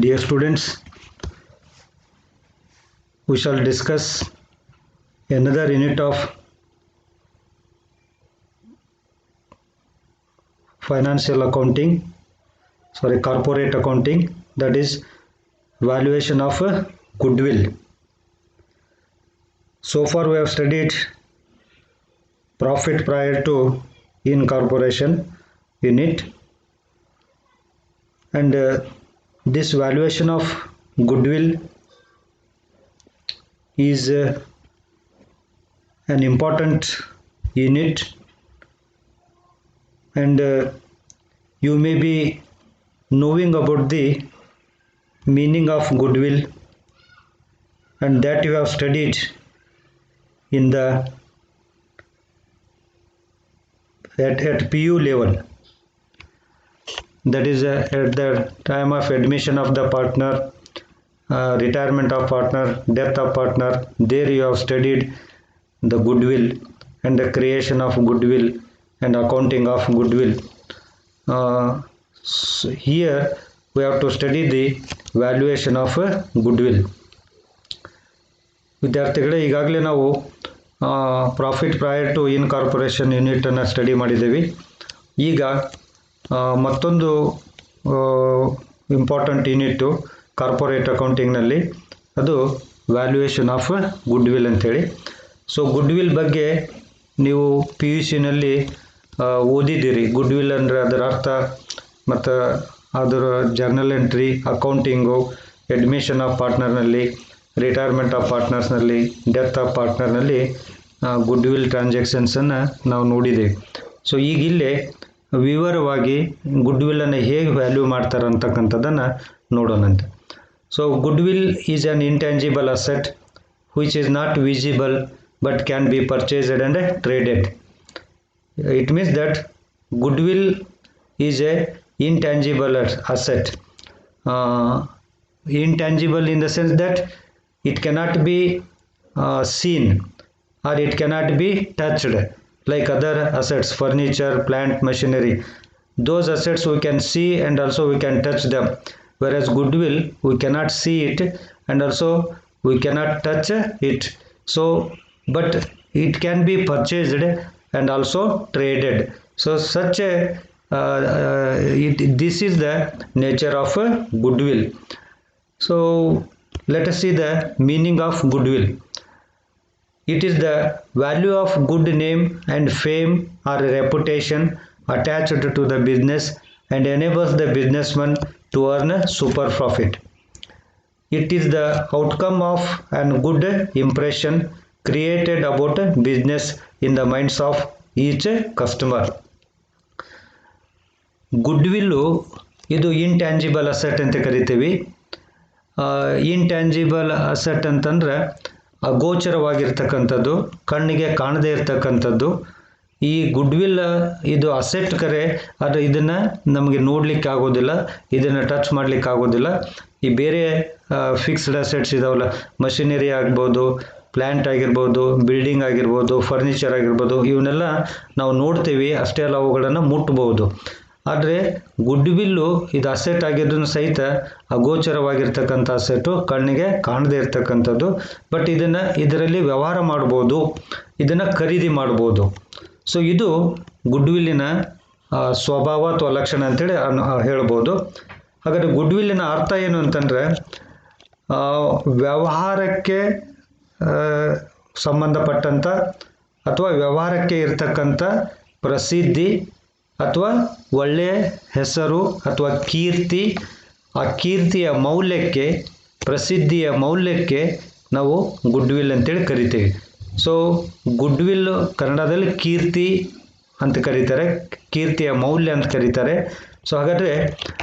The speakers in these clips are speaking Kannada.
Dear students, we shall discuss another unit of corporate accounting, that is valuation of goodwill. So far we have studied profit prior to incorporation unit, and this valuation of goodwill is an important unit, and you may be knowing about the meaning of goodwill, and that you have studied in the at PU level, that is at the time of admission of the partner, retirement of partner, death of partner. There you have studied the goodwill and the creation of goodwill and accounting of goodwill. So here we have to study the valuation of goodwill. ವಿದ್ಯಾರ್ಥಿಗಳೇ, ಈಗಾಗಲೇ ನಾವು ಪ್ರಾಫಿಟ್ ಪ್ರಯರ್ ಟು ಇನ್ಕಾರ್ಪೊರೇಷನ್ ಯೂನಿಟನ್ನು ಸ್ಟಡಿ ಮಾಡಿದ್ದೀವಿ. ಈಗ ಮತ್ತೊಂದು ಇಂಪಾರ್ಟೆಂಟ್ ಯೂನಿಟ್ಟು ಕಾರ್ಪೊರೇಟ್ ಅಕೌಂಟಿಂಗ್ನಲ್ಲಿ, ಅದು ವ್ಯಾಲ್ಯೂಯೇಷನ್ ಆಫ್ ಗುಡ್ವಿಲ್ ಅಂಥೇಳಿ. ಸೊ ಗುಡ್ವಿಲ್ ಬಗ್ಗೆ ನೀವು PUCನಲ್ಲಿ ಓದಿದ್ದೀರಿ. ಗುಡ್ವಿಲ್ ಅಂದರೆ ಅದರ ಅರ್ಥ ಮತ್ತು ಅದರ journal entry, accounting, admission of ಪಾರ್ಟ್ನರ್ನಲ್ಲಿ, ರಿಟೈರ್ಮೆಂಟ್ ಆಫ್ ಪಾರ್ಟ್ನರ್ಸ್ನಲ್ಲಿ, ಡೆತ್ ಆಫ್ ಪಾರ್ಟ್ನರ್ನಲ್ಲಿ ಗುಡ್ವಿಲ್ ಟ್ರಾನ್ಸಾಕ್ಷನ್ಸನ್ನು ನಾವು ನೋಡಿದ್ದೇವೆ. ಸೊ ಈಗ ಇಲ್ಲೇ ವಿವರವಾಗಿ ಗುಡ್ವಿಲ್ಲನ್ನು ಹೇಗೆ ವ್ಯಾಲ್ಯೂ ಮಾಡ್ತಾರೆ ಅಂತಕ್ಕಂಥದ್ದನ್ನು ನೋಡೋಣಂತೆ. So goodwill is an intangible asset which is not visible but can be purchased and traded. It means that goodwill is a intangible asset. Intangible in the sense that it cannot be seen or it cannot be touched like other assets, furniture, plant, machinery. Those assets we can see and also we can touch them, whereas goodwill we cannot see it and also we cannot touch it. So but it can be purchased and also traded. So such a this is the nature of goodwill. So let us see the meaning of goodwill. It is the value of good name and fame or reputation attached to the business and enables the businessman to earn a super profit. It is the outcome of an good impression created about a business in the minds of each customer. ಗುಡ್ವಿಲ್ಲು ಇದು ಇಂಟ್ಯಾಂಜಿಬಲ್ ಅಸೆಟ್ ಅಂತ ಕರಿತೀವಿ. ಇಂಟ್ಯಾಂಜಿಬಲ್ ಅಸೆಟ್ ಅಂತಂದ್ರೆ ಅಗೋಚರವಾಗಿರ್ತಕ್ಕಂಥದ್ದು, ಕಣ್ಣಿಗೆ ಕಾಣದೇ ಇರ್ತಕ್ಕಂಥದ್ದು. ಈ ಗುಡ್ವಿಲ್ ಇದು ಅಸೆಟ್ ಕರೆ, ಆದರೆ ಇದನ್ನು ನಮಗೆ ನೋಡಲಿಕ್ಕೆ ಆಗೋದಿಲ್ಲ, ಇದನ್ನು ಟಚ್ ಮಾಡಲಿಕ್ಕೆ ಆಗೋದಿಲ್ಲ. ಈ ಬೇರೆ ಫಿಕ್ಸ್ಡ್ ಅಸೆಟ್ಸ್ ಇದಾವಲ್ಲ, ಮಷಿನರಿ ಆಗ್ಬೋದು, ಪ್ಲ್ಯಾಂಟ್ ಆಗಿರ್ಬೋದು, ಬಿಲ್ಡಿಂಗ್ ಆಗಿರ್ಬೋದು, ಫರ್ನಿಚರ್ ಆಗಿರ್ಬೋದು, ಇವನ್ನೆಲ್ಲ ನಾವು ನೋಡ್ತೀವಿ, ಅಷ್ಟೇ ಅಲ್ಲ ಅವುಗಳನ್ನು ಮುಟ್ಬೋದು. ಆದರೆ ಗುಡ್ವಿಲ್ಲು ಇದು ಅಸೆಟ್ ಆಗಿದ್ದನ್ನು ಸಹಿತ ಅಗೋಚರವಾಗಿರ್ತಕ್ಕಂಥ ಅಸೆಟ್ಟು, ಕಣ್ಣಿಗೆ ಕಾಣದೇ ಇರ್ತಕ್ಕಂಥದ್ದು. ಬಟ್ ಇದರಲ್ಲಿ ವ್ಯವಹಾರ ಮಾಡ್ಬೋದು, ಇದನ್ನು ಖರೀದಿ ಮಾಡ್ಬೋದು. ಸೊ ಇದು ಗುಡ್ವಿಲ್ಲಿನ ಸ್ವಭಾವ ಅಥವಾ ಲಕ್ಷಣ ಅಂತೇಳಿ ಹೇಳ್ಬೋದು. ಹಾಗಾದರೆ ಗುಡ್ವಿಲ್ಲಿನ ಅರ್ಥ ಏನು ಅಂತಂದರೆ, ವ್ಯವಹಾರಕ್ಕೆ ಸಂಬಂಧಪಟ್ಟಂಥ ಅಥವಾ ವ್ಯವಹಾರಕ್ಕೆ ಇರ್ತಕ್ಕಂಥ ಪ್ರಸಿದ್ಧಿ ಅಥವಾ ಒಳ್ಳೆಯ ಹೆಸರು ಅಥವಾ ಕೀರ್ತಿ, ಆ ಕೀರ್ತಿಯ ಮೌಲ್ಯಕ್ಕೆ, ಪ್ರಸಿದ್ಧಿಯ ಮೌಲ್ಯಕ್ಕೆ ನಾವು ಗುಡ್ವಿಲ್ ಅಂತೇಳಿ ಕರಿತೀವಿ. ಸೊ ಗುಡ್ವಿಲ್ ಕನ್ನಡದಲ್ಲಿ ಕೀರ್ತಿ ಅಂತ ಕರೀತಾರೆ, ಕೀರ್ತಿಯ ಮೌಲ್ಯ ಅಂತ ಕರೀತಾರೆ. ಸೊ ಹಾಗಾದರೆ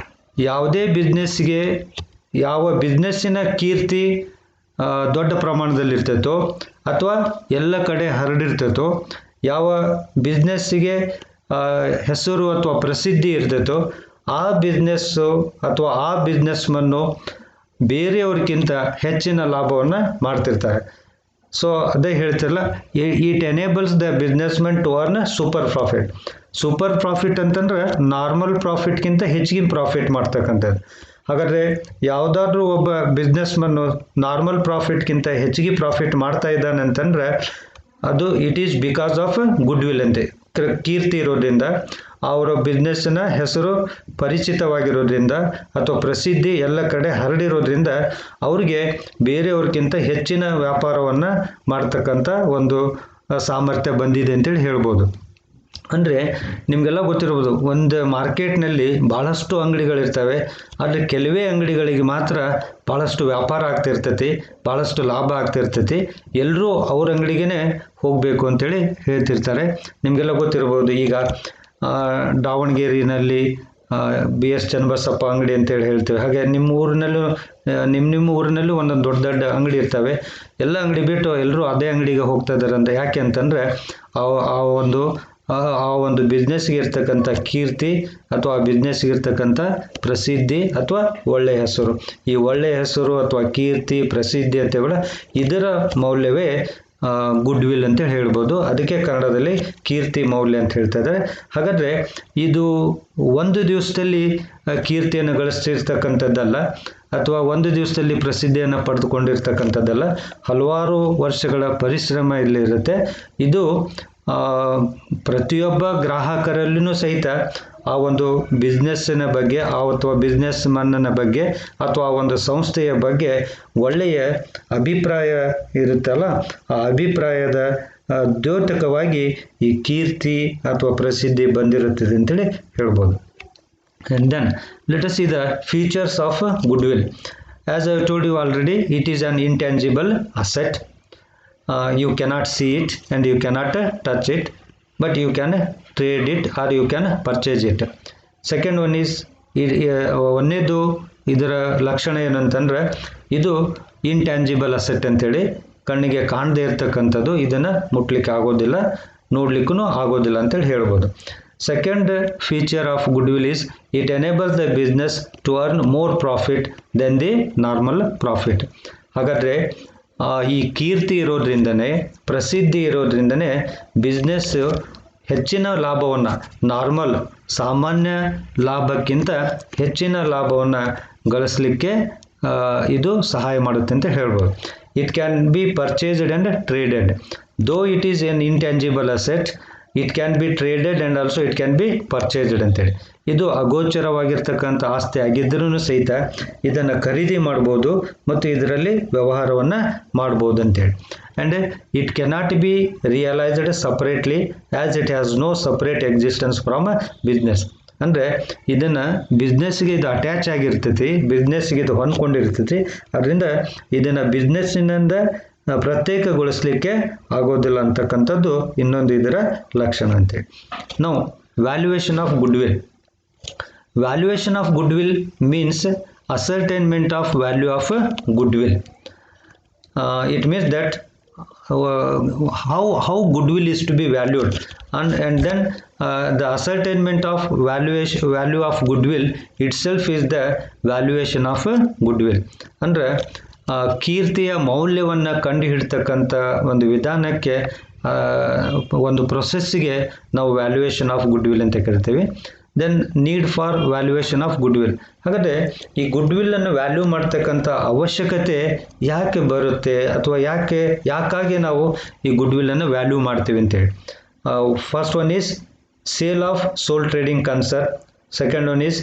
ಯಾವುದೇ ಬಿಸ್ನೆಸ್ಗೆ ಯಾವ ಬಿಸ್ನೆಸ್ಸಿನ ಕೀರ್ತಿ ದೊಡ್ಡ ಪ್ರಮಾಣದಲ್ಲಿರ್ತೈತೋ ಅಥವಾ ಎಲ್ಲ ಕಡೆ ಹರಡಿರ್ತೈತೋ, ಯಾವ ಬಿಸ್ನೆಸ್ಸಿಗೆ ಹೆಸರು ಅಥವಾ ಪ್ರಸಿದ್ಧಿ ಇರ್ತೈತೋ, ಆ ಬಿಸ್ನೆಸ್ಸು ಅಥವಾ ಆ ಬಿಸ್ನೆಸ್ಮನ್ನು ಬೇರೆಯವ್ರಿಗಿಂತ ಹೆಚ್ಚಿನ ಲಾಭವನ್ನು ಮಾಡ್ತಿರ್ತಾರೆ. ಸೊ ಅದೇ ಹೇಳ್ತಿರಲ್ಲ, it enables the businessman to earn super profit. Super profit ಅಂತಂದ್ರೆ ನಾರ್ಮಲ್ ಪ್ರಾಫಿಟ್ಗಿಂತ ಹೆಚ್ಚಿಗೆ ಪ್ರಾಫಿಟ್ ಮಾಡ್ತಕ್ಕಂಥದ್ದು. ಹಾಗಾದರೆ ಯಾವುದಾದ್ರೂ ಒಬ್ಬ ಬಿಸ್ನೆಸ್ಮನ್ನು ನಾರ್ಮಲ್ ಪ್ರಾಫಿಟ್ಗಿಂತ ಹೆಚ್ಚಿಗೆ ಪ್ರಾಫಿಟ್ ಮಾಡ್ತಾ ಇದ್ದಾನೆ ಅಂತಂದರೆ ಅದು it is because of good will ಅಂತೆ. ಕೀರ್ತಿ ಇರೋದ್ರಿಂದ, ಅವರ ಬಿಸ್ನೆಸ್ನ ಹೆಸರು ಪರಿಚಿತವಾಗಿರೋದ್ರಿಂದ ಅಥವಾ ಪ್ರಸಿದ್ಧಿ ಎಲ್ಲ ಕಡೆ ಹರಡಿರೋದ್ರಿಂದ ಅವ್ರಿಗೆ ಬೇರೆಯವ್ರಿಗಿಂತ ಹೆಚ್ಚಿನ ವ್ಯಾಪಾರವನ್ನು ಮಾಡ್ತಕ್ಕಂಥ ಒಂದು ಸಾಮರ್ಥ್ಯ ಬಂದಿದೆ ಅಂತೇಳಿ ಹೇಳ್ಬೋದು. ಅಂದರೆ ನಿಮಗೆಲ್ಲ ಗೊತ್ತಿರ್ಬೋದು, ಒಂದು ಮಾರ್ಕೆಟ್ನಲ್ಲಿ ಭಾಳಷ್ಟು ಅಂಗಡಿಗಳಿರ್ತವೆ, ಆದರೆ ಕೆಲವೇ ಅಂಗಡಿಗಳಿಗೆ ಮಾತ್ರ ಭಾಳಷ್ಟು ವ್ಯಾಪಾರ ಆಗ್ತಿರ್ತೈತಿ, ಭಾಳಷ್ಟು ಲಾಭ ಆಗ್ತಿರ್ತೈತಿ. ಎಲ್ಲರೂ ಅವ್ರ ಅಂಗಡಿಗೆ ಹೋಗಬೇಕು ಅಂತೇಳಿ ಹೇಳ್ತಿರ್ತಾರೆ. ನಿಮಗೆಲ್ಲ ಗೊತ್ತಿರ್ಬೋದು, ಈಗ ದಾವಣಗೆರೆಯಲ್ಲಿ ಬಿ ಎಸ್ ಚನ್ನಬಸಪ್ಪ ಅಂಗಡಿ ಅಂತೇಳಿ ಹೇಳ್ತೀವಿ. ಹಾಗೆ ನಿಮ್ಮ ಊರಿನಲ್ಲೂ ಒಂದೊಂದು ದೊಡ್ಡ ದೊಡ್ಡ ಅಂಗಡಿ ಇರ್ತವೆ. ಎಲ್ಲ ಅಂಗಡಿ ಬಿಟ್ಟು ಎಲ್ಲರೂ ಅದೇ ಅಂಗಡಿಗೆ ಹೋಗ್ತಾ ಇದ್ದಾರೆ ಅಂತ. ಯಾಕೆ ಅಂತಂದರೆ ಆ ಒಂದು ಬಿಸ್ನೆಸ್ಗೆ ಇರ್ತಕ್ಕಂಥ ಕೀರ್ತಿ ಅಥವಾ ಆ ಬಿಸ್ನೆಸ್ಗೆ ಇರ್ತಕ್ಕಂಥ ಪ್ರಸಿದ್ಧಿ ಅಥವಾ ಒಳ್ಳೆಯ ಹೆಸರು. ಈ ಒಳ್ಳೆಯ ಹೆಸರು ಅಥವಾ ಕೀರ್ತಿ, ಪ್ರಸಿದ್ಧಿ ಅಂತೇಳಿ ಇದರ ಮೌಲ್ಯವೇ ಗುಡ್ ವಿಲ್ ಅಂತ ಹೇಳ್ಬೋದು. ಅದಕ್ಕೆ ಕನ್ನಡದಲ್ಲಿ ಕೀರ್ತಿ ಮೌಲ್ಯ ಅಂತ ಹೇಳ್ತಾ ಇದ್ದಾರೆ. ಹಾಗಾದರೆ ಇದು ಒಂದು ದಿವಸದಲ್ಲಿ ಕೀರ್ತಿಯನ್ನು ಗಳಿಸ್ತಿರ್ತಕ್ಕಂಥದ್ದಲ್ಲ, ಅಥವಾ ಒಂದು ದಿವಸದಲ್ಲಿ ಪ್ರಸಿದ್ಧಿಯನ್ನು ಪಡೆದುಕೊಂಡಿರ್ತಕ್ಕಂಥದ್ದಲ್ಲ. ಹಲವಾರು ವರ್ಷಗಳ ಪರಿಶ್ರಮ ಇಲ್ಲಿರುತ್ತೆ. ಇದು ಪ್ರತಿಯೊಬ್ಬ ಗ್ರಾಹಕರಲ್ಲೂ ಸಹಿತ ಆ ಒಂದು ಬಿಸ್ನೆಸ್ಸಿನ ಬಗ್ಗೆ ಅಥವಾ ಬಿಸ್ನೆಸ್ ಮನ್ನ ಬಗ್ಗೆ ಅಥವಾ ಒಂದು ಸಂಸ್ಥೆಯ ಬಗ್ಗೆ ಒಳ್ಳೆಯ ಅಭಿಪ್ರಾಯ ಇರುತ್ತಲ್ಲ, ಆ ಅಭಿಪ್ರಾಯದ ದ್ಯೋತಕವಾಗಿ ಈ ಕೀರ್ತಿ ಅಥವಾ ಪ್ರಸಿದ್ಧಿ ಬಂದಿರುತ್ತದೆ ಅಂತೇಳಿ ಹೇಳ್ಬೋದು. And then let us see the features of goodwill. As I told you already, it is an intangible asset. You cannot see it and you cannot touch it, but you can trade it or you can purchase it. Second one is, ಒಂದೇದು ಇದರ ಲಕ್ಷಣ ಏನಂತಂದರೆ ಇದು ಇಂಟ್ಯಾಂಜಿಬಲ್ ಅಸೆಟ್ ಅಂತೇಳಿ, ಕಣ್ಣಿಗೆ ಕಾಣದೇ ಇರ್ತಕ್ಕಂಥದ್ದು, ಇದನ್ನು ಮುಟ್ಲಿಕ್ಕೆ ಆಗೋದಿಲ್ಲ, ನೋಡ್ಲಿಕ್ಕೂ ಆಗೋದಿಲ್ಲ ಅಂತೇಳಿ ಹೇಳ್ಬೋದು. Second feature of goodwill is it enables the business to earn more profit than the normal profit. ಹಾಗಾದರೆ ಈ ಕೀರ್ತಿ ಇರೋದ್ರಿಂದನೇ, ಪ್ರಸಿದ್ಧಿ ಇರೋದ್ರಿಂದನೇ ಬಿಸ್ನೆಸ್ ಹೆಚ್ಚಿನ ಲಾಭವನ್ನು, ನಾರ್ಮಲ್ ಸಾಮಾನ್ಯ ಲಾಭಕ್ಕಿಂತ ಹೆಚ್ಚಿನ ಲಾಭವನ್ನು ಗಳಿಸಲಿಕ್ಕೆ ಇದು ಸಹಾಯ ಮಾಡುತ್ತೆ ಅಂತ ಹೇಳ್ಬೋದು. It can be purchased and traded. Though it is N intangible asset, it can be traded and also it can be purchased ಅಂತೇಳಿ. ಇದು ಅಗೋಚರವಾಗಿರ್ತಕ್ಕಂಥ ಆಸ್ತಿ ಆಗಿದ್ದರೂ ಸಹಿತ ಇದನ್ನು ಖರೀದಿ ಮಾಡ್ಬೋದು ಮತ್ತು ಇದರಲ್ಲಿ ವ್ಯವಹಾರವನ್ನು ಮಾಡ್ಬೋದು ಅಂತೇಳಿ. And it cannot be realised separately as it has no separate existence from business. ಅಂದರೆ ಇದನ್ನು ಬಿಸ್ನೆಸ್ಗೆ ಇದು ಅಟ್ಯಾಚ್ ಆಗಿರ್ತೈತಿ, ಬಿಸ್ನೆಸ್ಗೆ ಇದು ಹೊಂದ್ಕೊಂಡಿರ್ತೈತಿ. ಅದರಿಂದ ಇದನ್ನು ಬಿಸ್ನೆಸ್ಸಿನಿಂದ ಪ್ರತ್ಯೇಕಗೊಳಿಸಲಿಕ್ಕೆ ಆಗೋದಿಲ್ಲ ಅಂತಕ್ಕಂಥದ್ದು ಇನ್ನೊಂದು ಇದರ ಲಕ್ಷಣ ಅಂತೇಳಿ. ನಾವು valuation of goodwill. Valuation of goodwill means ascertainment of value of goodwill. It means that how goodwill is to be valued, and then the ascertainment of value of goodwill itself is the valuation of goodwill. ಅಂದರೆ ಕೀರ್ತಿಯ ಮೌಲ್ಯವನ್ನು ಕಂಡುಹಿಡ್ತಕ್ಕಂಥ ಒಂದು ವಿಧಾನಕ್ಕೆ, ಒಂದು ಪ್ರೊಸೆಸ್ಸಿಗೆ ನಾವು ವ್ಯಾಲ್ಯೂಯೇಷನ್ ಆಫ್ ಗುಡ್ವಿಲ್ ಅಂತ ಕರಿತೀವಿ. Then need for valuation of goodwill. ಹಾಗಾದರೆ ಈ ಗುಡ್ವಿಲ್ಲನ್ನು ವ್ಯಾಲ್ಯೂ ಮಾಡ್ತಕ್ಕಂಥ ಅವಶ್ಯಕತೆ ಯಾಕೆ ಬರುತ್ತೆ, ಅಥವಾ ಯಾಕಾಗಿ ನಾವು ಈ ಗುಡ್ವಿಲ್ಲನ್ನು ವ್ಯಾಲ್ಯೂ ಮಾಡ್ತೀವಿ ಅಂತೇಳಿ. First one is sale of sole trading concern. Second one is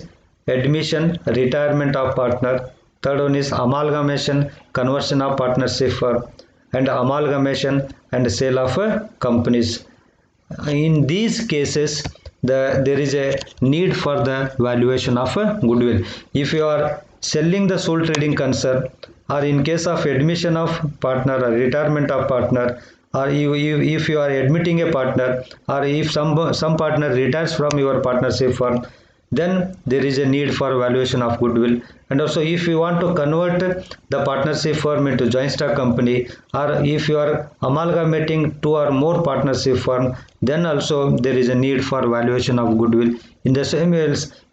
admission, retirement of partner. Third one is amalgamation, conversion of partnership firm, and amalgamation and sale of companies. In these cases, there is a need for the valuation of goodwill. If you are selling the sole trading concern, or in case of admission of partner or retirement of partner, or if you are admitting a partner, or if some partner retires from your partnership firm, then there is a need for valuation of goodwill. And also if you want to convert the partnership firm into joint stock company, or if you are amalgamating two or more partnership firm, then also there is a need for valuation of goodwill. In the same way,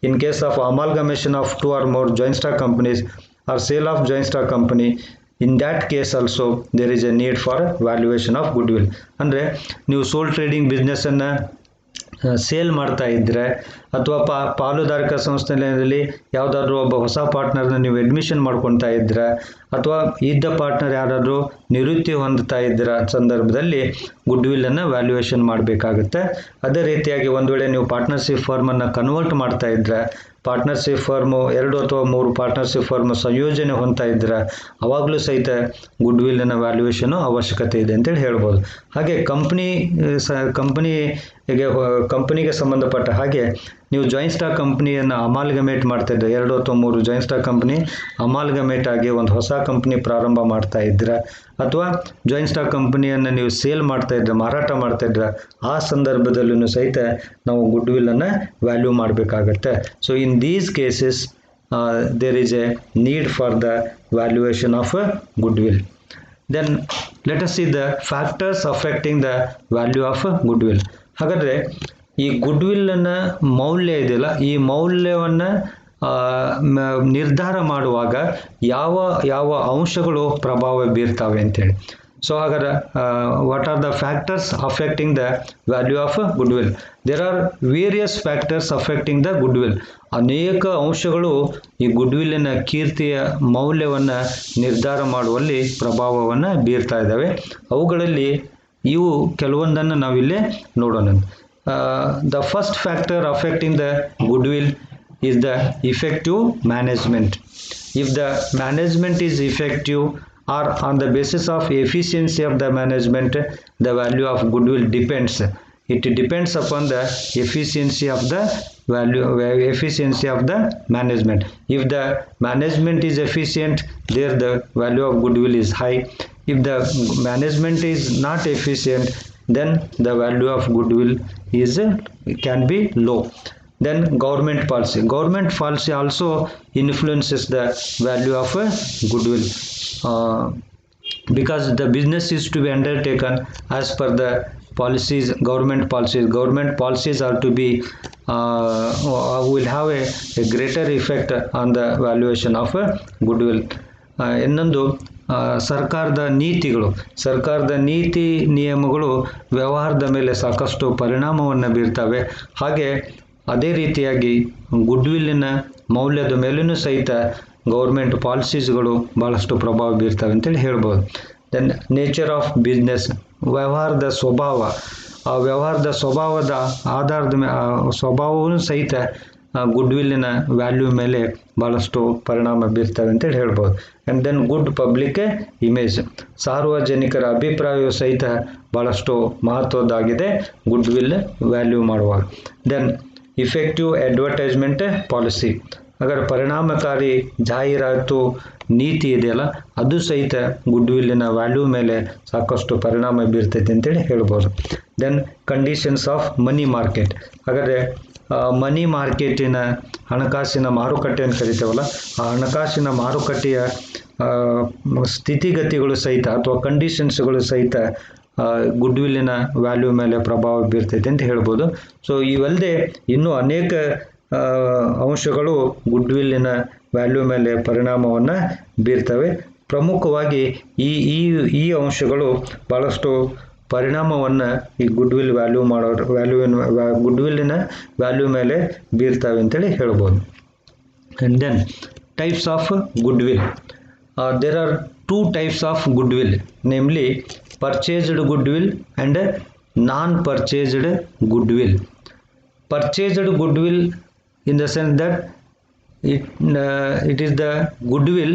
in case of amalgamation of two or more joint stock companies or sale of joint stock company, in that case also there is a need for valuation of goodwill. ಅಂದರೆ ನೀವು ಸೋಲ್ ಟ್ರೇಡಿಂಗ್ ಬಿಸ್ನೆಸ್ಸನ್ನು ಸೇಲ್ ಮಾಡ್ತಾ ಇದ್ದರೆ ಅಥವಾ ಪಾಲುದಾರಿಕಾ ಸಂಸ್ಥೆಯಲ್ಲಿ ಯಾವುದಾದ್ರೂ ಒಬ್ಬ ಹೊಸ ಪಾರ್ಟ್ನರ್ನ ನೀವು ಅಡ್ಮಿಷನ್ ಮಾಡ್ಕೊತಾ ಇದ್ದರೆ ಅಥವಾ ಇದ್ದ ಪಾರ್ಟ್ನರ್ ಯಾರಾದರೂ ನಿವೃತ್ತಿ ಹೊಂದುತ್ತಾ ಇದ್ದರ ಸಂದರ್ಭದಲ್ಲಿ ಗುಡ್ ವಿಲ್ಲನ್ನು ವ್ಯಾಲ್ಯೂಯೇಷನ್ ಮಾಡಬೇಕಾಗುತ್ತೆ. ಅದೇ ರೀತಿಯಾಗಿ ಒಂದು ವೇಳೆ ನೀವು ಪಾರ್ಟ್ನರ್ಶಿಪ್ ಫರ್ಮನ್ನು ಕನ್ವರ್ಟ್ ಮಾಡ್ತಾ ಇದ್ದರೆ, ಪಾರ್ಟ್ನರ್ಶಿಪ್ ಫರ್ಮು 2 ಅಥವಾ 3 ಪಾರ್ಟ್ನರ್ಶಿಪ್ ಫರ್ಮ್ ಸಂಯೋಜನೆ ಹೊಂದ್ತಾ ಇದ್ದರೆ ಅವಾಗಲೂ ಸಹಿತ ಗುಡ್ ವಿಲ್ಲಿನ ವ್ಯಾಲ್ಯೂಯೇಷನು ಅವಶ್ಯಕತೆ ಇದೆ ಅಂತೇಳಿ ಹೇಳ್ಬೋದು. ಹಾಗೆ ಕಂಪನಿಗೆ ಸಂಬಂಧಪಟ್ಟ ಹಾಗೆ ನೀವು ಜಾಯಿಂಟ್ ಸ್ಟಾಕ್ ಕಂಪ್ನಿಯನ್ನು ಅಮಾಲ್ಗಮೇಟ್ ಮಾಡ್ತಾ ಇದ್ದರೆ, 2 ಅಥವಾ 3 ಜಾಯಿಂಟ್ ಸ್ಟಾಕ್ ಕಂಪ್ನಿ ಅಮಾಲ್ಗಮೇಟ್ ಆಗಿ ಒಂದು ಹೊಸ ಕಂಪ್ನಿ ಪ್ರಾರಂಭ ಮಾಡ್ತಾ ಇದ್ರೆ, ಅಥವಾ ಜಾಯಿಂಟ್ ಸ್ಟಾಕ್ ಕಂಪ್ನಿಯನ್ನು ನೀವು ಸೇಲ್ ಮಾಡ್ತಾ ಇದ್ರೆ, ಮಾರಾಟ ಮಾಡ್ತಾ ಇದ್ರೆ, ಆ ಸಂದರ್ಭದಲ್ಲೂ ಸಹಿತ ನಾವು ಗುಡ್ ವಿಲ್ಲನ್ನು ವ್ಯಾಲ್ಯೂ ಮಾಡಬೇಕಾಗತ್ತೆ. So in these cases there is a need for the valuation of good will. Then let us see the factors affecting the value of good will. ಹಾಗಾದರೆ ಈ ಗುಡ್ ವಿಲ್ಲನ್ನು ಮೌಲ್ಯ ಇದೆಯಲ್ಲ, ಈ ಮೌಲ್ಯವನ್ನು ನಿರ್ಧಾರ ಮಾಡುವಾಗ ಯಾವ ಯಾವ ಅಂಶಗಳು ಪ್ರಭಾವ ಬೀರ್ತಾವೆ ಅಂತೇಳಿ. ಸೊ ಹಾಗಾದ್ರೆ what are the factors affecting the value of good will? There are various factors affecting the goodwill. ಅನೇಕ ಅಂಶಗಳು ಈ ಗುಡ್ ವಿಲ್ಲಿನ ಕೀರ್ತಿಯ ಮೌಲ್ಯವನ್ನು ನಿರ್ಧಾರ ಮಾಡುವಲ್ಲಿ ಪ್ರಭಾವವನ್ನು ಬೀರ್ತಾ ಇದ್ದಾವೆ. ಅವುಗಳಲ್ಲಿ ಇವು ಕೆಲವೊಂದನ್ನು ನಾವಿಲ್ಲೇ ನೋಡೋಣ. The first factor affecting the goodwill is the effective management. If the management is effective or on the basis of efficiency of the management, the value of goodwill depends. It depends upon the efficiency of the management. If the management is efficient, there the value of goodwill is high. If the management is not efficient, then the value of goodwill can be low. Then government policy also influences the value of goodwill, because the business is to be undertaken as per the policies, government policies are to be will have a greater effect on the valuation of goodwill. ಇನ್ನೊಂದು ಸರ್ಕಾರದ ನೀತಿ ನಿಯಮಗಳು ವ್ಯವಹಾರದ ಮೇಲೆ ಸಾಕಷ್ಟು ಪರಿಣಾಮವನ್ನು ಬೀರ್ತವೆ. ಹಾಗೆ ಅದೇ ರೀತಿಯಾಗಿ ಗುಡ್ವಿಲ್ಲಿನ ಮೌಲ್ಯದ ಮೇಲೂ ಸಹಿತ ಗೌರ್ಮೆಂಟ್ ಪಾಲಿಸೀಸ್ಗಳು ಭಾಳಷ್ಟು ಪ್ರಭಾವ ಬೀರ್ತವೆ ಅಂತೇಳಿ ಹೇಳ್ಬೋದು. ದೆನ್ ನೇಚರ್ ಆಫ್ ಬಿಸ್ನೆಸ್, ವ್ಯವಹಾರದ ಸ್ವಭಾವದ ಆಧಾರದ ಸ್ವಭಾವವೂ ಸಹಿತ ಗುಡ್ವಿಲ್ಲಿನ ವ್ಯಾಲ್ಯೂ ಮೇಲೆ ಭಾಳಷ್ಟು ಪರಿಣಾಮ ಬೀರ್ತವೆ ಅಂತೇಳಿ ಹೇಳ್ಬೋದು. And then good public image, ಸಾರ್ವಜನಿಕರ ಅಭಿಪ್ರಾಯವು ಸಹಿತ ಭಾಳಷ್ಟು ಮಹತ್ವದ್ದಾಗಿದೆ ಗುಡ್ವಿಲ್ ವ್ಯಾಲ್ಯೂ ಮಾಡುವಾಗ. ದೆನ್ ಇಫೆಕ್ಟಿವ್ ಅಡ್ವರ್ಟೈಸ್ಮೆಂಟ್ ಪಾಲಿಸಿ, ಹಾಗಾದ್ರೆ ಪರಿಣಾಮಕಾರಿ ಜಾಹೀರಾತು ನೀತಿ ಇದೆಯಲ್ಲ, ಅದು ಸಹಿತ ಗುಡ್ವಿಲ್ಲಿನ ವ್ಯಾಲ್ಯೂ ಮೇಲೆ ಸಾಕಷ್ಟು ಪರಿಣಾಮ ಬೀರ್ತೈತೆ ಅಂತೇಳಿ ಹೇಳ್ಬೋದು. Then conditions of money market, ಹಾಗಾದರೆ ಮನಿ ಮಾರ್ಕೆಟಿನ ಹಣಕಾಸಿನ ಮಾರುಕಟ್ಟೆ ಅಂತ ಕರಿತೇವಲ್ಲ, ಆ ಹಣಕಾಸಿನ ಮಾರುಕಟ್ಟೆಯ ಸ್ಥಿತಿಗತಿಗಳು ಸಹಿತ ಅಥವಾ ಕಂಡೀಷನ್ಸ್ಗಳು ಸಹಿತ ಗುಡ್ವಿಲ್ಲಿನ ವ್ಯಾಲ್ಯೂ ಮೇಲೆ ಪ್ರಭಾವ ಬೀರ್ತೈತೆ ಅಂತ ಹೇಳ್ಬೋದು. ಸೊ ಇವಲ್ಲದೆ ಇನ್ನೂ ಅನೇಕ ಅಂಶಗಳು ಗುಡ್ವಿಲ್ಲಿನ ವ್ಯಾಲ್ಯೂ ಮೇಲೆ ಪರಿಣಾಮವನ್ನು ಬೀರ್ತವೆ. ಪ್ರಮುಖವಾಗಿ ಈ ಅಂಶಗಳು ಭಾಳಷ್ಟು ಪರಿಣಾಮವನ್ನು ಈ ಗುಡ್ವಿಲ್ ಗುಡ್ವಿಲ್ಲಿನ ವ್ಯಾಲ್ಯೂ ಮೇಲೆ ಬೀರ್ತವೆ ಅಂತೇಳಿ ಹೇಳ್ಬೋದು. And then types of goodwill. There are 2 types of goodwill, namely purchased goodwill and non-purchased goodwill. Purchased goodwill in the sense that it is the goodwill,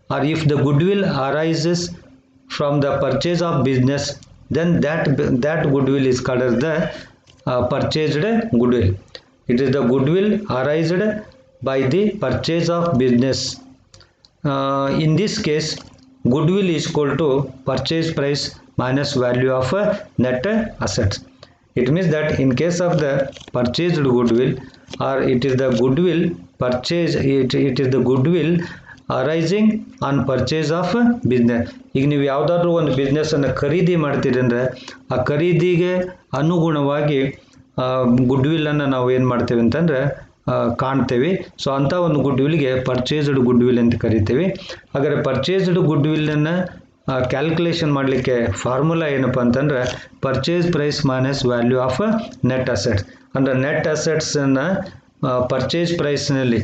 or if the goodwill arises from the purchase of business, then that goodwill is called as the purchased goodwill. It is the goodwill arised by the purchase of business. In this case, goodwill is equal to purchase price minus value of net assets. It means that in case of the purchased goodwill, or it is the goodwill purchase, it is the goodwill arising on purchase of business. ಈಗ ನೀವು ಯಾವುದಾದ್ರೂ ಒಂದು ಬಿಸ್ನೆಸ್ಸನ್ನು ಖರೀದಿ ಮಾಡ್ತೀರಿ ಅಂದರೆ ಆ ಖರೀದಿಗೆ ಅನುಗುಣವಾಗಿ ಗುಡ್ವಿಲ್ಲನ್ನು ನಾವು ಏನು ಮಾಡ್ತೇವೆ ಅಂತಂದರೆ ಕಾಣ್ತೇವೆ. ಸೊ ಅಂಥ ಒಂದು ಗುಡ್ವಿಲ್ಗೆ ಪರ್ಚೇಸ್ಡ್ ಗುಡ್ವಿಲ್ ಅಂತ ಕರಿತೀವಿ. ಹಾಗಾದರೆ ಪರ್ಚೇಸ್ಡ್ ಗುಡ್ವಿಲ್ಲನ್ನು ಕ್ಯಾಲ್ಕುಲೇಷನ್ ಮಾಡಲಿಕ್ಕೆ ಫಾರ್ಮುಲಾ ಏನಪ್ಪ ಅಂತಂದರೆ purchase price minus value of net assets. ಅಂದರೆ ನೆಟ್ ಅಸೆಟ್ಸನ್ನು ಪರ್ಚೇಸ್ ಪ್ರೈಸ್ನಲ್ಲಿ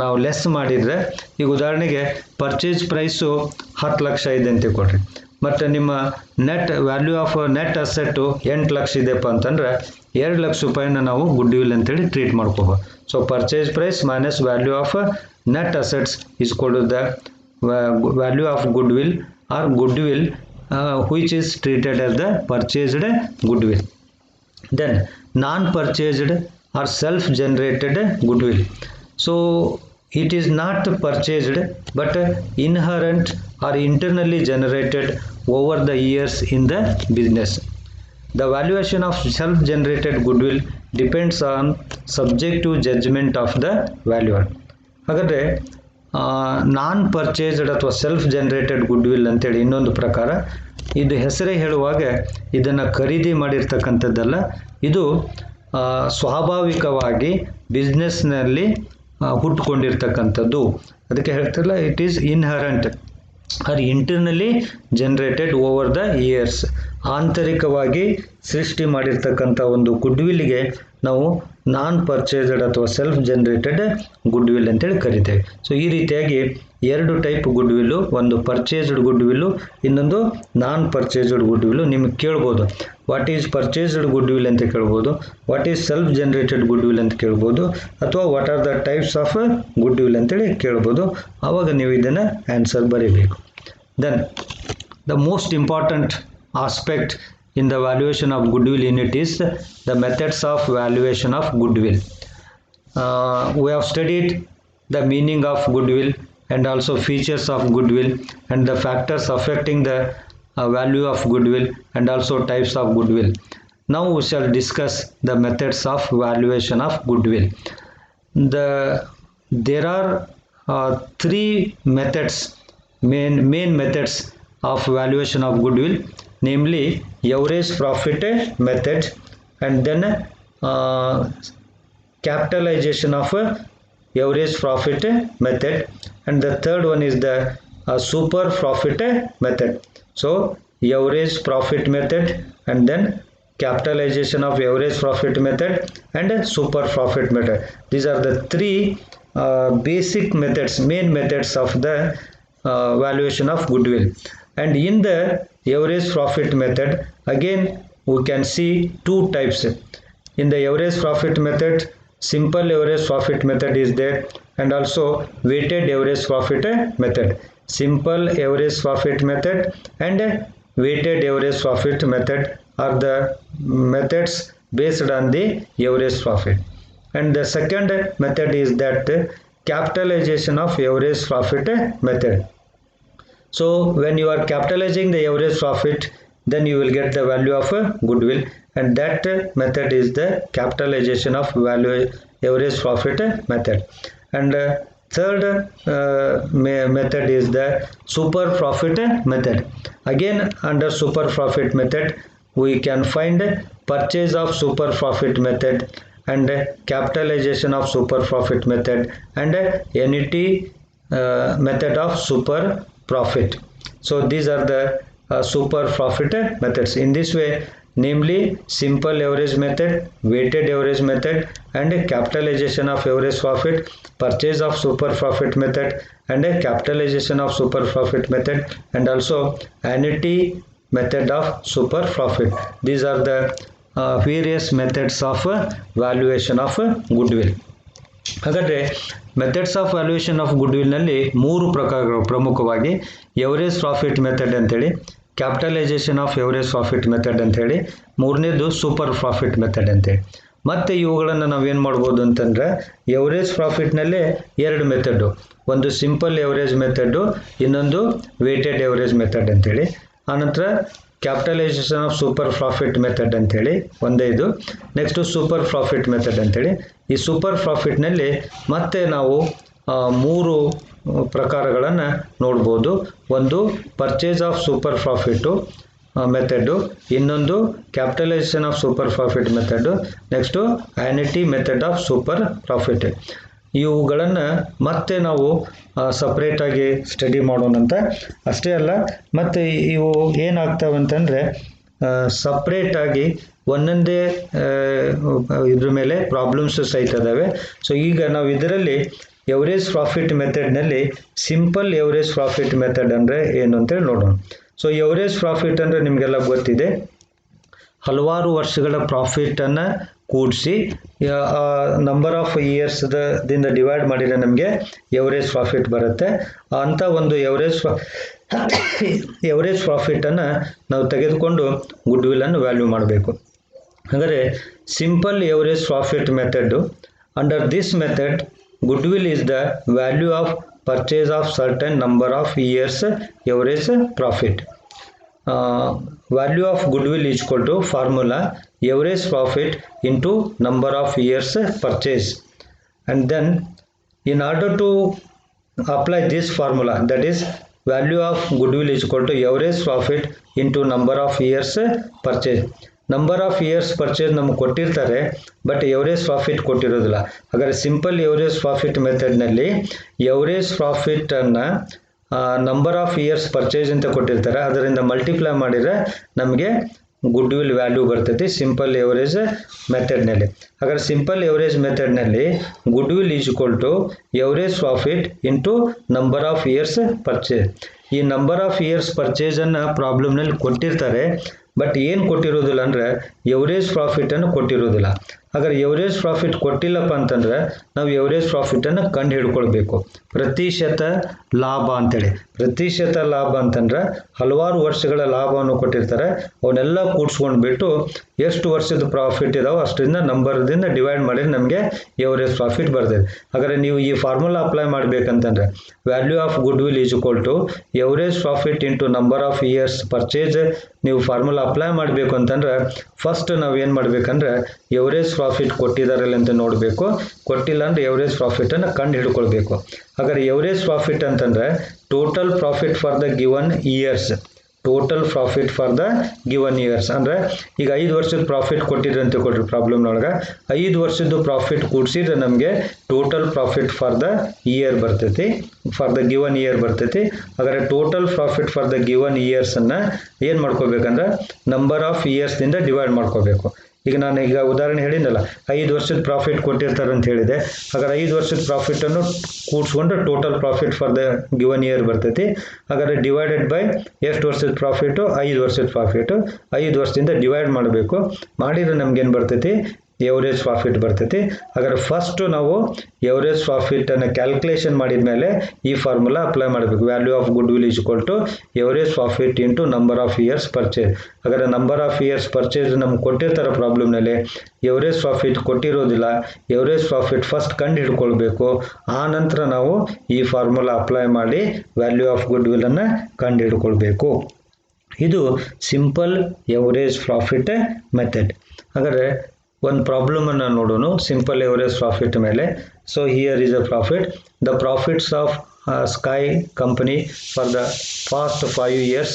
ನಾವು ಲೆಸ್ ಮಾಡಿದರೆ, ಈಗ ಉದಾಹರಣೆಗೆ ಪರ್ಚೇಸ್ ಪ್ರೈಸು 10 ಲಕ್ಷ ಇದೆ ಅಂತ ಕೊಡ್ರಿ, ಮತ್ತು ನಿಮ್ಮ net value of net asset 8 lakh ಇದೆಪ್ಪ ಅಂತಂದರೆ 2 ಲಕ್ಷ ರೂಪಾಯಿನ ನಾವು ಗುಡ್ ವಿಲ್ ಅಂತೇಳಿ ಟ್ರೀಟ್ ಮಾಡ್ಕೋಬೋದು. So purchase price minus value of net assets is ಕೊಡು the value of good will or goodwill which is treated as the purchased goodwill. Then non-purchased or self-generated goodwill. So it is not purchased but inherent or internally generated over the years in the business. The valuation of self-generated goodwill depends on subjective judgment of the valuer. ಹಾಗಾದರೆ ನಾನ್ ಪರ್ಚೇಸ್ಡ್ ಅಥವಾ ಸೆಲ್ಫ್ ಜನರೇಟೆಡ್ ಗುಡ್ ವಿಲ್ ಅಂತೇಳಿ ಇನ್ನೊಂದು ಪ್ರಕಾರ. ಇದು ಹೆಸರೇ ಹೇಳುವಾಗ ಇದನ್ನು ಖರೀದಿ ಮಾಡಿರ್ತಕ್ಕಂಥದ್ದಲ್ಲ, ಇದು ಸ್ವಾಭಾವಿಕವಾಗಿ ಬಿಸ್ನೆಸ್ನಲ್ಲಿ ಹುಟ್ಟುಕೊಂಡಿರ್ತಕ್ಕಂಥದ್ದು. ಅದಕ್ಕೆ ಹೇಳ್ತಿರಲ್ಲ, it is inherent or internally generated over the years. ಆಂತರಿಕವಾಗಿ ಸೃಷ್ಟಿ ಮಾಡಿರ್ತಕ್ಕಂಥ ಒಂದು ಗುಡ್ ವಿಲ್ಗೆ ನಾವು ನಾನ್ ಪರ್ಚೇಸ್ಡ್ ಅಥವಾ ಸೆಲ್ಫ್ ಜನರೇಟೆಡ್ ಗುಡ್ ವಿಲ್ ಅಂತೇಳಿ ಕರಿತೇವೆ. ಸೊ ಈ ರೀತಿಯಾಗಿ 2 ಟೈಪ್ ಗುಡ್ ವಿಲ್ಲು, ಒಂದು ಪರ್ಚೇಸ್ಡ್ ಗುಡ್ ವಿಲ್ಲು, ಇನ್ನೊಂದು ನಾನ್ ಪರ್ಚೇಸ್ಡ್ ಗುಡ್ ವಿಲ್ಲು. ನಿಮಗೆ ಕೇಳ್ಬೋದು what is purchased goodwill ಅಂತ ಕೇಳ್ಬೋದು, what is self generated goodwill ಅಂತ ಕೇಳ್ಬೋದು, ಅಥವಾ what are the types of good will ಅಂತೇಳಿ ಕೇಳ್ಬೋದು. ಆವಾಗ ನೀವು ಇದನ್ನು ಆನ್ಸರ್ ಬರೀಬೇಕು. Then the most important aspect in the valuation of goodwill unit is the methods of valuation of goodwill. We have studied the meaning of goodwill and also features of goodwill and the factors affecting the value of goodwill and also types of goodwill. Now we shall discuss the methods of valuation of goodwill. There are 3 methods, main methods of valuation of goodwill, namely average profit method, and then capitalization of average profit method, and the third one is the super profit method. So average profit method, and then capitalization of average profit method, and super profit method. These are the 3 basic methods, main methods of the valuation of goodwill. And in the average profit method, again we can see 2 types. In the average profit method, simple average profit method is there, and also weighted average profit method. Simple average profit method and weighted average profit method are the methods based on the average profit. And the second method is that capitalization of average profit method. So when you are capitalizing the average profit, then you will get the value of goodwill, and that method is the capitalization of average profit method. And third method is the super profit method. Again, under super profit method we can find purchase of super profit method, and capitalization of super profit method, and annuity method of super profit. So these are the super profit methods. In this way, namely simple average method, weighted average method, and capitalization of average profit, purchase of super profit method, and capitalization of super profit method, and also annuity method of super profit. These are the various methods of valuation of goodwill. ಹಾಗಾದರೆ ಮೆಥಡ್ಸ್ ಆಫ್ ವ್ಯಾಲ್ಯೂಯೇಷನ್ ಆಫ್ ಗುಡ್ವಿಲ್ನಲ್ಲಿ 3 ಪ್ರಕಾರಗಳು ಪ್ರಮುಖವಾಗಿ: ಎವರೇಜ್ ಪ್ರಾಫಿಟ್ ಮೆಥಡ್ ಅಂತೇಳಿ, capitalisation of average profit method ಅಂತೇಳಿ, ಮೂರನೇದು ಸೂಪರ್ ಪ್ರಾಫಿಟ್ ಮೆಥಡ್ ಅಂತೇಳಿ. ಮತ್ತು ಇವುಗಳನ್ನು ನಾವೇನು ಮಾಡ್ಬೋದು ಅಂತಂದರೆ, ಎವರೇಜ್ ಪ್ರಾಫಿಟ್ನಲ್ಲೇ 2 ಮೆಥಡು, ಒಂದು ಸಿಂಪಲ್ ಎವರೇಜ್ ಮೆಥಡು, ಇನ್ನೊಂದು ವೇಟೆಡ್ ಎವರೇಜ್ ಮೆಥಡ್ ಅಂತೇಳಿ. ಆನಂತರ capitalisation of super profit method ಅಂತೇಳಿ ಒಂದೇ ಇದು. ನೆಕ್ಸ್ಟು ಸೂಪರ್ ಪ್ರಾಫಿಟ್ ಮೆಥಡ್ ಅಂತೇಳಿ. ಈ ಸೂಪರ್ ಪ್ರಾಫಿಟ್ನಲ್ಲಿ ಮತ್ತೆ ನಾವು 3 ಪ್ರಕಾರಗಳನ್ನು ನೋಡ್ಬೋದು. ಒಂದು purchase of super profit method, ಇನ್ನೊಂದು capitalisation of super profit method, next annuity method of super profit. ಇವುಗಳನ್ನು ಮತ್ತೆ ನಾವು ಸಪ್ರೇಟಾಗಿ ಸ್ಟಡಿ ಮಾಡೋಣಂತ. ಅಷ್ಟೇ ಅಲ್ಲ, ಮತ್ತು ಇವು ಏನಾಗ್ತವೆ ಅಂತಂದರೆ ಸಪ್ರೇಟಾಗಿ ಒಂದೊಂದೇ ಇದ್ರ ಮೇಲೆ ಪ್ರಾಬ್ಲಮ್ಸ್ ಸಹಿತ ಇದ್ದಾವೆ. ಸೊ ಈಗ ನಾವು ಇದರಲ್ಲಿ ಎವರೇಜ್ ಪ್ರಾಫಿಟ್ ಮೆಥಡ್ನಲ್ಲಿ ಸಿಂಪಲ್ ಎವರೇಜ್ ಪ್ರಾಫಿಟ್ ಮೆಥಡ್ ಅಂದರೆ ಏನು ಅಂತೇಳಿ ನೋಡೋಣ. ಸೊ ಎವರೇಜ್ ಪ್ರಾಫಿಟ್ ಅಂದರೆ ನಿಮಗೆಲ್ಲ ಗೊತ್ತಿದೆ, ಹಲವಾರು ವರ್ಷಗಳ ಪ್ರಾಫಿಟನ್ನು ಕೂಡಿಸಿ ನಂಬರ್ ಆಫ್ ಇಯರ್ಸ್ದಿಂದ ಡಿವೈಡ್ ಮಾಡಿದರೆ ನಮಗೆ ಎವರೇಜ್ ಪ್ರಾಫಿಟ್ ಬರುತ್ತೆ. ಅಂಥ ಒಂದು ಎವರೇಜ್ ಪ್ರಾಫಿಟನ್ನು ನಾವು ತೆಗೆದುಕೊಂಡು ಗುಡ್ ವಿಲ್ಲನ್ನು ವ್ಯಾಲ್ಯೂ ಮಾಡಬೇಕು. ಅಂದರೆ simple average profit method, under this method good will is the value of purchase of certain number of years average profit. Value of goodwill is equal to formula average profit into number of years purchase, and then in order to apply this formula, that is value of goodwill is equal to average profit into number of years purchase. Number of years purchase ನಮ್ಗೆ ಕೊಟ್ಟಿರ್ತಾರೆ, ಬಟ್ ಎವರೇಜ್ ಪ್ರಾಫಿಟ್ ಕೊಟ್ಟಿರೋದಿಲ್ಲ. ಹಾಗಾದರೆ ಸಿಂಪಲ್ ಎವರೇಜ್ ಪ್ರಾಫಿಟ್ ಮೆಥಡ್ನಲ್ಲಿ ಎವರೇಜ್ ಪ್ರಾಫಿಟನ್ನು ನಂಬರ್ ಆಫ್ ಇಯರ್ಸ್ ಪರ್ಚೇಸ್ ಅಂತ ಕೊಟ್ಟಿರ್ತಾರೆ, ಅದರಿಂದ ಮಲ್ಟಿಪ್ಲೈ ಮಾಡಿದರೆ ನಮಗೆ ಗುಡ್ ವಿಲ್ ವ್ಯಾಲ್ಯೂ ಬರ್ತೈತಿ ಸಿಂಪಲ್ ಎವರೇಜ್ ಮೆಥಡ್ನಲ್ಲಿ. ಹಾಗಾದ್ರೆ ಸಿಂಪಲ್ ಎವರೇಜ್ ಮೆಥಡ್ನಲ್ಲಿ good will is equal to average profit into number of years purchase. ಈ ನಂಬರ್ ಆಫ್ ಇಯರ್ಸ್ ಪರ್ಚೇಸನ್ನು ಪ್ರಾಬ್ಲಮ್ನಲ್ಲಿ ಕೊಟ್ಟಿರ್ತಾರೆ, ಬಟ್ ಏನು ಕೊಟ್ಟಿರೋದಿಲ್ಲ ಅಂದರೆ ಎವರೇಜ್ ಪ್ರಾಫಿಟನ್ನು ಕೊಟ್ಟಿರೋದಿಲ್ಲ. ಹಾಗಾದ್ರೆ ಎವರೇಜ್ ಪ್ರಾಫಿಟ್ ಕೊಟ್ಟಿಲ್ಲಪ್ಪ ಅಂತಂದರೆ ನಾವು ಎವರೇಜ್ ಪ್ರಾಫಿಟನ್ನು ಕಂಡು ಹಿಡ್ಕೊಳ್ಬೇಕು. ಪ್ರತಿಶತ ಲಾಭ ಅಂತೇಳಿ, ಪ್ರತಿಶತ ಲಾಭ ಅಂತಂದ್ರೆ ಹಲವಾರು ವರ್ಷಗಳ ಲಾಭವನ್ನು ಕೊಟ್ಟಿರ್ತಾರೆ, ಅವನ್ನೆಲ್ಲ ಕೂಡಿಸ್ಕೊಂಡ್ಬಿಟ್ಟು ಎಷ್ಟು ವರ್ಷದ ಪ್ರಾಫಿಟ್ ಇದಾವೆ ಅಷ್ಟರಿಂದ ನಂಬರ್ದಿಂದ ಡಿವೈಡ್ ಮಾಡಿ ನಮಗೆ ಎವರೇಜ್ ಪ್ರಾಫಿಟ್ ಬರ್ತದೆ. ಹಾಗಾದರೆ ನೀವು ಈ ಫಾರ್ಮುಲಾ ಅಪ್ಲೈ ಮಾಡಬೇಕಂತಂದ್ರೆ value of good will is equal to average profit into number of years purchase ನೀವು ಫಾರ್ಮುಲಾ ಅಪ್ಲೈ ಮಾಡಬೇಕು ಅಂತಂದ್ರೆ ಫಸ್ಟ್ ನಾವು ಏನು ಮಾಡಬೇಕಂದ್ರೆ ಎವರೇಜ್ ಪ್ರಾಫಿಟ್ ಕೊಟ್ಟಿದ್ದಾರಲ್ಲ ಅಂತ ನೋಡಬೇಕು, ಕೊಟ್ಟಿಲ್ಲ ಅಂದರೆ ಎವರೇಜ್ ಪ್ರಾಫಿಟನ್ನು ಕಂಡು ಹಿಡ್ಕೊಳ್ಬೇಕು. ಹಾಗಾದ್ರೆ ಎವರೇಜ್ ಪ್ರಾಫಿಟ್ ಅಂತಂದರೆ total profit for the given years, total profit for the given years ಅಂದರೆ ಈಗ 5 ವರ್ಷದ ಪ್ರಾಫಿಟ್ ಕೊಟ್ಟಿದ್ರೆ ಅಂತ ಕೊಟ್ಟರು ಪ್ರಾಬ್ಲಮ್ನೊಳಗೆ, 5 ವರ್ಷದ್ದು ಪ್ರಾಫಿಟ್ ಕೂಡಿಸಿದ್ರೆ ನಮಗೆ total profit for the year ಬರ್ತೈತಿ, ಫಾರ್ ದ ಗಿವನ್ ಇಯರ್ ಬರ್ತೈತಿ. ಹಾಗಾದರೆ total profit for the given ಇಯರ್ಸನ್ನು ಏನು ಮಾಡ್ಕೋಬೇಕಂದ್ರೆ ನಂಬರ್ ಆಫ್ ಇಯರ್ಸ್ನಿಂದ ಡಿವೈಡ್ ಮಾಡ್ಕೋಬೇಕು. ಈಗ ನಾನು ಉದಾಹರಣೆ ಹೇಳಿದ್ನಲ್ಲ, 5 ವರ್ಷದ ಪ್ರಾಫಿಟ್ ಕೊಟ್ಟಿರ್ತಾರೆ ಅಂತ ಹೇಳಿದೆ. ಹಾಗಾದ್ರೆ 5 ವರ್ಷದ ಪ್ರಾಫಿಟನ್ನು ಕೂಡಿಸ್ಕೊಂಡ್ರೆ total profit for the given year ಬರ್ತೈತಿ. ಹಾಗಾದ್ರೆ ಡಿವೈಡೆಡ್ ಬೈ ಎಷ್ಟು ವರ್ಷದ ಪ್ರಾಫಿಟು, 5 ವರ್ಷದ ಪ್ರಾಫಿಟು, 5 ವರ್ಷದಿಂದ ಡಿವೈಡ್ ಮಾಡಬೇಕು. ಮಾಡಿದರೆ ನಮ್ಗೇನು ಬರ್ತೈತಿ, ಎವರೇಜ್ ಪ್ರಾಫಿಟ್ ಬರ್ತೈತಿ. ಹಾಗಾದ್ರೆ ಫಸ್ಟು ನಾವು ಎವರೇಜ್ ಪ್ರಾಫಿಟನ್ನು ಕ್ಯಾಲ್ಕುಲೇಷನ್ ಮಾಡಿದ ಮೇಲೆ ಈ ಫಾರ್ಮುಲಾ ಅಪ್ಲೈ ಮಾಡಬೇಕು. Value of good will is equal to average profit into number of years purchase. ಹಾಗಾದ್ರೆ ನಂಬರ್ ಆಫ್ ಇಯರ್ಸ್ ಪರ್ಚೇಸ್ ನಮ್ಗೆ ಕೊಟ್ಟಿರ್ತಾರೆ ಪ್ರಾಬ್ಲಮ್ನಲ್ಲಿ, ಎವರೇಜ್ ಪ್ರಾಫಿಟ್ ಕೊಟ್ಟಿರೋದಿಲ್ಲ. ಎವರೇಜ್ ಪ್ರಾಫಿಟ್ ಫಸ್ಟ್ ಕಂಡು ಹಿಡ್ಕೊಳ್ಬೇಕು, ಆ ನಂತರ ನಾವು ಈ ಫಾರ್ಮುಲಾ ಅಪ್ಲೈ ಮಾಡಿ ವ್ಯಾಲ್ಯೂ ಆಫ್ ಗುಡ್ ವಿಲ್ಲನ್ನು ಕಂಡು ಹಿಡ್ಕೊಳ್ಬೇಕು. ಇದು ಸಿಂಪಲ್ ಎವರೇಜ್ ಪ್ರಾಫಿಟ್ ಮೆಥಡ್. ಹಾಗಾದರೆ ಒಂದು ಪ್ರಾಬ್ಲಮನ್ನು ನೋಡೋಣ ಸಿಂಪಲ್ ಎವರೇಜ್ ಪ್ರಾಫಿಟ್ ಮೇಲೆ. So here is a profit. The profits of Sky company for the past 5 years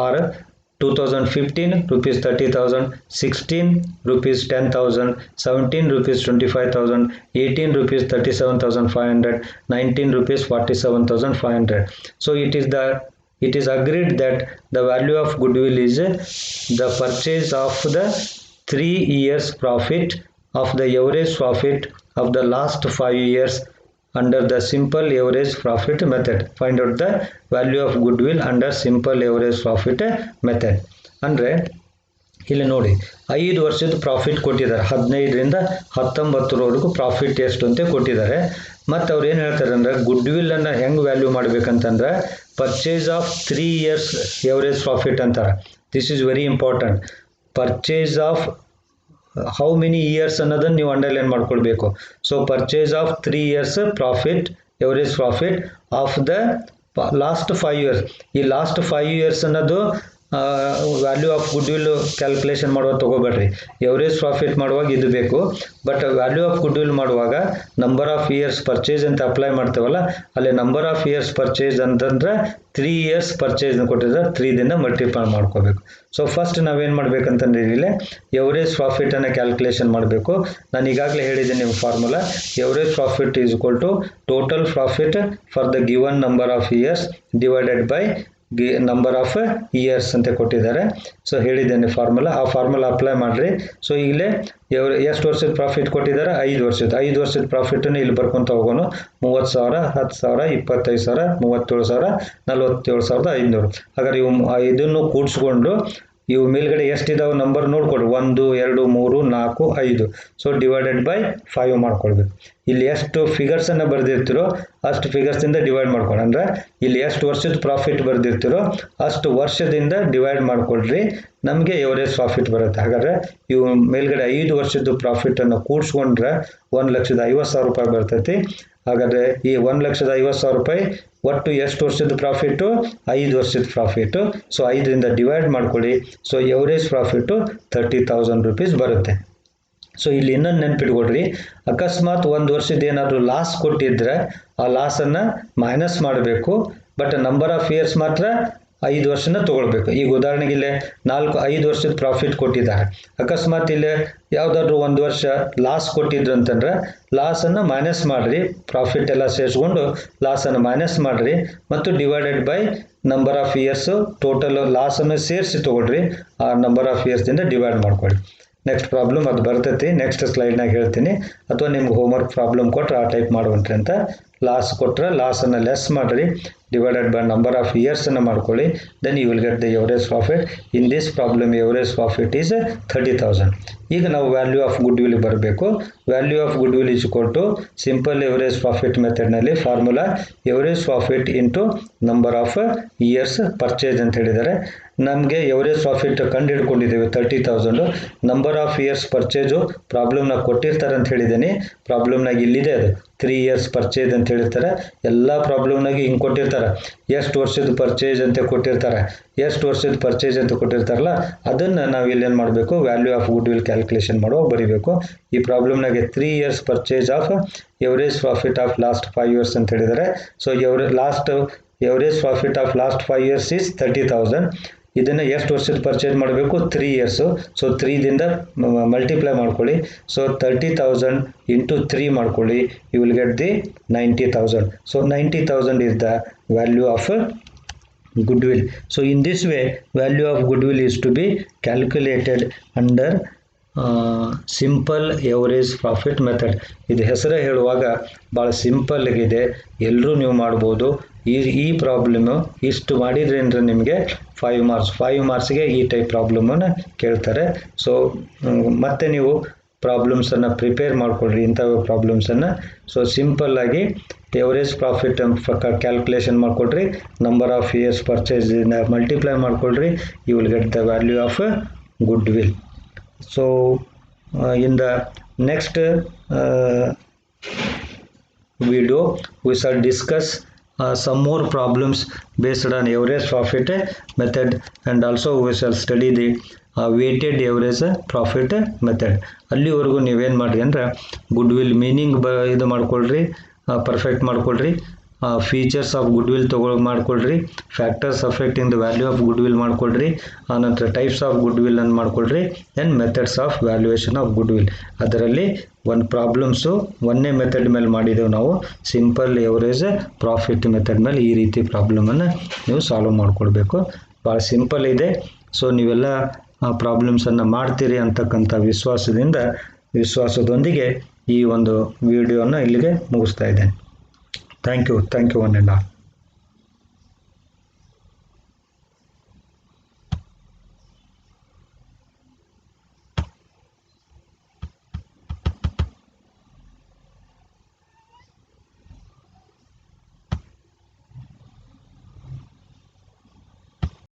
are 2015 rupees 30,000, 16 rupees 10,000, 17 rupees 25,000, 18 rupees 37,500, 19 rupees 47,500. So it is agreed that the value of goodwill is the purchase of the 3 years profit of the average profit of the last 5 years under the simple average profit method. Find out the value of goodwill under simple average profit method. ಅಂದರೆ ಇಲ್ಲಿ ನೋಡಿ 5 ವರ್ಷದ ಪ್ರಾಫಿಟ್ ಕೊಟ್ಟಿದ್ದಾರೆ, 15ರಿಂದ 19ರವರೆಗೂ ಪ್ರಾಫಿಟ್ ಎಷ್ಟು ಅಂತ ಕೊಟ್ಟಿದ್ದಾರೆ. ಮತ್ತು ಅವ್ರು ಏನು ಹೇಳ್ತಾರೆ ಅಂದರೆ ಗುಡ್ವಿಲ್ಲನ್ನು ಹೆಂಗೆ ವ್ಯಾಲ್ಯೂ ಮಾಡ್ಬೇಕಂತಂದ್ರೆ purchase of 3 years average profit ಅಂತಾರೆ. This is very important. Purchase of how many years ಅನ್ನೋದನ್ನು ನೀವು ಅಂಡರ್ಲೈನ್ ಮಾಡ್ಕೊಳ್ಬೇಕು. So purchase of 3 years profit, average profit of the last 5 years. ಈ ಲಾಸ್ಟ್ 5 years ಅನ್ನೋದು ವ್ಯಾಲ್ಯೂ ಆಫ್ ಗುಡ್ವಿಲ್ ಕ್ಯಾಲ್ಕುಲೇಷನ್ ಮಾಡುವಾಗ ತೊಗೋಬೇಡ್ರಿ. ಎವರೇಜ್ ಪ್ರಾಫಿಟ್ ಮಾಡುವಾಗ ಇದು ಬೇಕು, ಬಟ್ ವ್ಯಾಲ್ಯೂ ಆಫ್ ಗುಡ್ವಿಲ್ ಮಾಡುವಾಗ ನಂಬರ್ ಆಫ್ ಇಯರ್ಸ್ ಪರ್ಚೇಸ್ ಅಂತ ಅಪ್ಲೈ ಮಾಡ್ತೇವಲ್ಲ, ಅಲ್ಲಿ ನಂಬರ್ ಆಫ್ ಇಯರ್ಸ್ ಪರ್ಚೇಸ್ ಅಂತಂದ್ರೆ 3 ಇಯರ್ಸ್ ಪರ್ಚೇಸ್ ಕೊಟ್ಟಿದ್ದಾರೆ, 3 ದಿಂದ ಮಲ್ಟಿಪ್ಲೈ ಮಾಡ್ಕೋಬೇಕು. ಸೊ ಫಸ್ಟ್ ನಾವೇನು ಮಾಡ್ಬೇಕಂತಂದ್ರೆ ಇಲ್ಲಿ ಎವರೇಜ್ ಪ್ರಾಫಿಟ್ ಅನ್ನು ಕ್ಯಾಲ್ಕುಲೇಷನ್ ಮಾಡಬೇಕು. ನಾನು ಈಗಾಗಲೇ ಹೇಳಿದ್ದೀನಿ ನಿಮ್ಮ formula, average profit is equal to total profit for the given number of years divided by number of years ಅಂತ ಕೊಟ್ಟಿದ್ದಾರೆ. ಸೊ ಹೇಳಿದ್ದೇನೆ ಫಾರ್ಮುಲಾ, ಆ ಫಾರ್ಮುಲಾ ಅಪ್ಲೈ ಮಾಡಿರಿ. ಸೊ ಈಗಲೇ ಎಷ್ಟು ವರ್ಷದ ಪ್ರಾಫಿಟ್ ಕೊಟ್ಟಿದ್ದಾರೆ? 5 ವರ್ಷದ ಪ್ರಾಫಿಟನ್ನು ಇಲ್ಲಿ ಬರ್ಕೊತ ಹೋಗೋಣ. 30,000, 10,000, 25,000, 37,000, 47,500. ಹಾಗಾದ್ರೆ ಇವು ಇದನ್ನು ಕೂಡಿಸ್ಕೊಂಡು ಇವು ಮೇಲ್ಗಡೆ ಎಷ್ಟಿದಾವೆ ನಂಬರ್ ನೋಡ್ಕೊಡ್ರಿ. 1, 2, 3, 4, 5. ಸೊ ಡಿವೈಡೆಡ್ ಬೈ 5 ಮಾಡ್ಕೊಳ್ಬೇಕು. ಇಲ್ಲಿ ಎಷ್ಟು ಫಿಗರ್ಸನ್ನು ಬರೆದಿರ್ತೀರೋ ಅಷ್ಟು ಫಿಗರ್ಸಿಂದ ಡಿವೈಡ್ ಮಾಡ್ಕೊಂಡು, ಅಂದ್ರೆ ಇಲ್ಲಿ ಎಷ್ಟು ವರ್ಷದ ಪ್ರಾಫಿಟ್ ಬರೆದಿರ್ತೀರೋ ಅಷ್ಟು ವರ್ಷದಿಂದ ಡಿವೈಡ್ ಮಾಡ್ಕೊಳ್ರಿ, ನಮಗೆ ಎವರೇಜ್ ಪ್ರಾಫಿಟ್ ಬರುತ್ತೆ. ಹಾಗಾದರೆ ಇವು ಮೇಲ್ಗಡೆ 5 ವರ್ಷದ ಪ್ರಾಫಿಟನ್ನು ಕೂಡಿಸ್ಕೊಂಡ್ರೆ 1,50,000 ರೂಪಾಯಿ ಬರ್ತೈತಿ. ಹಾಗಾದರೆ ಈ 1,50,000 ರೂಪಾಯಿ ಒಟ್ಟು ಎಷ್ಟು ವರ್ಷದ ಪ್ರಾಫಿಟು? 5 ವರ್ಷದ ಪ್ರಾಫಿಟು. ಸೊ 5ರಿಂದ ಡಿವೈಡ್ ಮಾಡ್ಕೊಳ್ಳಿ. ಸೊ ಎವರೇಜ್ ಪ್ರಾಫಿಟು 30,000 ರೂಪೀಸ್ ಬರುತ್ತೆ. ಸೊ ಇಲ್ಲಿ ಇನ್ನೊಂದು ನೆನ್ಪಿಟ್ಕೊಡ್ರಿ, ಅಕಸ್ಮಾತ್ ಒಂದು ವರ್ಷದ ಏನಾದರೂ ಲಾಸ್ ಕೊಟ್ಟಿದ್ರೆ ಆ ಲಾಸನ್ನು ಮೈನಸ್ ಮಾಡಬೇಕು, ಬಟ್ ನಂಬರ್ ಆಫ್ ಇಯರ್ಸ್ ಮಾತ್ರ 5 ವರ್ಷನ ತೊಗೊಳ್ಬೇಕು. ಈಗ ಉದಾಹರಣೆಗೆ ಇಲ್ಲೇ 5 ವರ್ಷದ ಪ್ರಾಫಿಟ್ ಕೊಟ್ಟಿದ್ದಾರೆ. ಅಕಸ್ಮಾತ್ ಇಲ್ಲೇ ಯಾವುದಾದ್ರೂ ಒಂದು ವರ್ಷ ಲಾಸ್ ಕೊಟ್ಟಿದ್ರು ಅಂತಂದ್ರೆ ಲಾಸನ್ನು ಮೈನಸ್ ಮಾಡಿರಿ, ಪ್ರಾಫಿಟ್ ಎಲ್ಲ ಸೇರಿಸ್ಕೊಂಡು ಲಾಸನ್ನು ಮೈನಸ್ ಮಾಡಿರಿ ಮತ್ತು divided by number of years, total ಲಾಸನ್ನು ಸೇರಿಸಿ ತೊಗೊಳ್ರಿ, ಆ ನಂಬರ್ ಆಫ್ ಇಯರ್ಸ್ದಿಂದ ಡಿವೈಡ್ ಮಾಡ್ಕೊಳ್ಳಿ. ನೆಕ್ಸ್ಟ್ ಪ್ರಾಬ್ಲಮ್ ಅದು ಬರ್ತೈತಿ, ನೆಕ್ಸ್ಟ್ ಸ್ಲೈಡ್ನಾಗ ಹೇಳ್ತೀನಿ, ಅಥವಾ ನಿಮ್ಗೆ ಹೋಮ್ವರ್ಕ್ ಪ್ರಾಬ್ಲಮ್ ಕೊಟ್ಟರೆ ಆ ಟೈಪ್ ಮಾಡುವಂತ್ರಿ ಅಂತ. ಲಾಸ್ ಕೊಟ್ಟರೆ ಲಾಸನ್ನು ಲೆಸ್ ಮಾಡಿರಿ, ಡಿವೈಡೆಡ್ ಬೈ ನಂಬರ್ ಆಫ್ ಇಯರ್ಸನ್ನು ಮಾಡ್ಕೊಳ್ಳಿ, then you will get the average profit. In this problem average profit is 30,000. ಈಗ ನಾವು ವ್ಯಾಲ್ಯೂ ಆಫ್ ಗುಡ್ ವಿಲ್ ಬರಬೇಕು. Value of good will is equal to simple average profit ಮೆಥಡ್ನಲ್ಲಿ formula average profit into number of years purchase ಅಂತ ಹೇಳಿದ್ದಾರೆ. ನಮಗೆ ಎವರೇಜ್ ಪ್ರಾಫಿಟ್ ಕಂಡು ಹಿಡ್ಕೊಂಡಿದ್ದೇವೆ 30,000. ನಂಬರ್ ಆಫ್ ಇಯರ್ಸ್ ಪರ್ಚೇಸು ಪ್ರಾಬ್ಲಮ್ನಾಗ ಕೊಟ್ಟಿರ್ತಾರೆ ಅಂತ ಹೇಳಿದ್ದೀನಿ. ಪ್ರಾಬ್ಲಮ್ನಾಗ ಇಲ್ಲಿದೆ ಅದು 3 ಇಯರ್ಸ್ ಪರ್ಚೇಸ್ ಅಂತ ಹೇಳಿರ್ತಾರೆ. ಎಲ್ಲ ಪ್ರಾಬ್ಲಮ್ನಾಗ ಹಿಂಗೆ ಕೊಟ್ಟಿರ್ತಾರೆ, ಎಷ್ಟು ವರ್ಷದ ಪರ್ಚೇಸ್ ಅಂತ ಕೊಟ್ಟಿರ್ತಾರೆ, ಎಷ್ಟು ವರ್ಷದ ಪರ್ಚೇಸ್ ಅಂತ ಕೊಟ್ಟಿರ್ತಾರಲ್ಲ ಅದನ್ನು ನಾವು ಇಲ್ಲೇನು ಮಾಡಬೇಕು, value of good will calculation ಮಾಡುವಾಗ ಬರೀಬೇಕು. ಈ ಪ್ರಾಬ್ಲಮ್ನಾಗೆ 3 years purchase of average profit of last 5 years ಅಂತ ಹೇಳಿದ್ದಾರೆ. So average profit of last 5 years is 30,000. ಇದನ್ನು ಎಷ್ಟು ವರ್ಷದ ಪರ್ಚೇಸ್ ಮಾಡಬೇಕು? 3 ಇಯರ್ಸು. ಸೊ 3ದಿಂದ ಮಲ್ಟಿಪ್ಲೈ ಮಾಡ್ಕೊಳ್ಳಿ. ಸೊ 30,000 ಇಂಟು 3 ಮಾಡ್ಕೊಳ್ಳಿ, you will get the 90,000. So 90,000 is the value of goodwill. So in this way, value of goodwill is to be calculated under simple average profit method. ಇದು ಹೆಸರೇ ಹೇಳುವಾಗ ಭಾಳ ಸಿಂಪಲ್ ಆಗಿದೆ, ಎಲ್ಲರೂ ನೀವು ಮಾಡ್ಬೋದು. ಈ ಪ್ರಾಬ್ಲಮ್ಮು ಇಷ್ಟು ಮಾಡಿದ್ರಿಂದ ನಿಮಗೆ 5 ಮಾರ್ಕ್ಸ್ಗೆ ಈ ಟೈಪ್ ಪ್ರಾಬ್ಲಮನ್ನು ಕೇಳ್ತಾರೆ. ಸೊ ಮತ್ತೆ ನೀವು ಪ್ರಾಬ್ಲಮ್ಸನ್ನು ಪ್ರಿಪೇರ್ ಮಾಡ್ಕೊಳ್ರಿ, ಇಂಥವು ಪ್ರಾಬ್ಲಮ್ಸನ್ನು. ಸೊ ಸಿಂಪಲ್ಲಾಗಿ ಎವರೇಜ್ ಪ್ರಾಫಿಟ್ ಕ್ಯಾಲ್ಕುಲೇಷನ್ ಮಾಡ್ಕೊಳ್ರಿ, ನಂಬರ್ ಆಫ್ ಇಯರ್ಸ್ ಪರ್ಚೇಸಿಂದ ಮಲ್ಟಿಪ್ಲೈ ಮಾಡ್ಕೊಳ್ರಿ, you will get the value of good will. So in the next video we shall discuss some more problems based on average profit method, and also we shall study the weighted average profit method. ಅಲ್ಲಿವರೆಗೂ ನೀವೇನು ಮಾಡಿರಿ ಅಂದ್ರೆ ಗುಡ್ ವಿಲ್ ಮೀನಿಂಗ್ ಇದು ಮಾಡ್ಕೊಳ್ರಿ, ಪರ್ಫೆಕ್ಟ್ ಮಾಡ್ಕೊಳ್ರಿ, ಫೀಚರ್ಸ್ ಆಫ್ ಗುಡ್ ವಿಲ್ ಮಾಡ್ಕೊಳ್ರಿ, factors affecting the value of good will ಮಾಡ್ಕೊಳ್ರಿ, ಆನಂತರ ಟೈಪ್ಸ್ ಆಫ್ ಗುಡ್ ವಿಲ್ ಅನ್ನು ಮಾಡ್ಕೊಳ್ರಿ, and methods of valuation of good will. ಅದರಲ್ಲಿ ಒಂದು ಪ್ರಾಬ್ಲಮ್ಸು ಒಂದೇ ಮೆಥಡ್ ಮೇಲೆ ಮಾಡಿದೆವು ನಾವು, ಸಿಂಪಲ್ ಎವರೇಜ್ ಪ್ರಾಫಿಟ್ ಮೆಥಡ್ ಮೇಲೆ ಈ ರೀತಿ ಪ್ರಾಬ್ಲಮನ್ನು ನೀವು ಸಾಲ್ವ್ ಮಾಡ್ಕೊಳ್ಬೇಕು. ಭಾಳ ಸಿಂಪಲ್ ಇದೆ. ಸೊ ನೀವೆಲ್ಲ ಪ್ರಾಬ್ಲಮ್ಸನ್ನು ಮಾಡ್ತೀರಿ ಅಂತಕ್ಕಂಥ ವಿಶ್ವಾಸದೊಂದಿಗೆ ಈ ಒಂದು ವಿಡಿಯೋನ ಇಲ್ಲಿಗೆ ಮುಗಿಸ್ತಾ ಇದ್ದೇನೆ. Thank you one and all.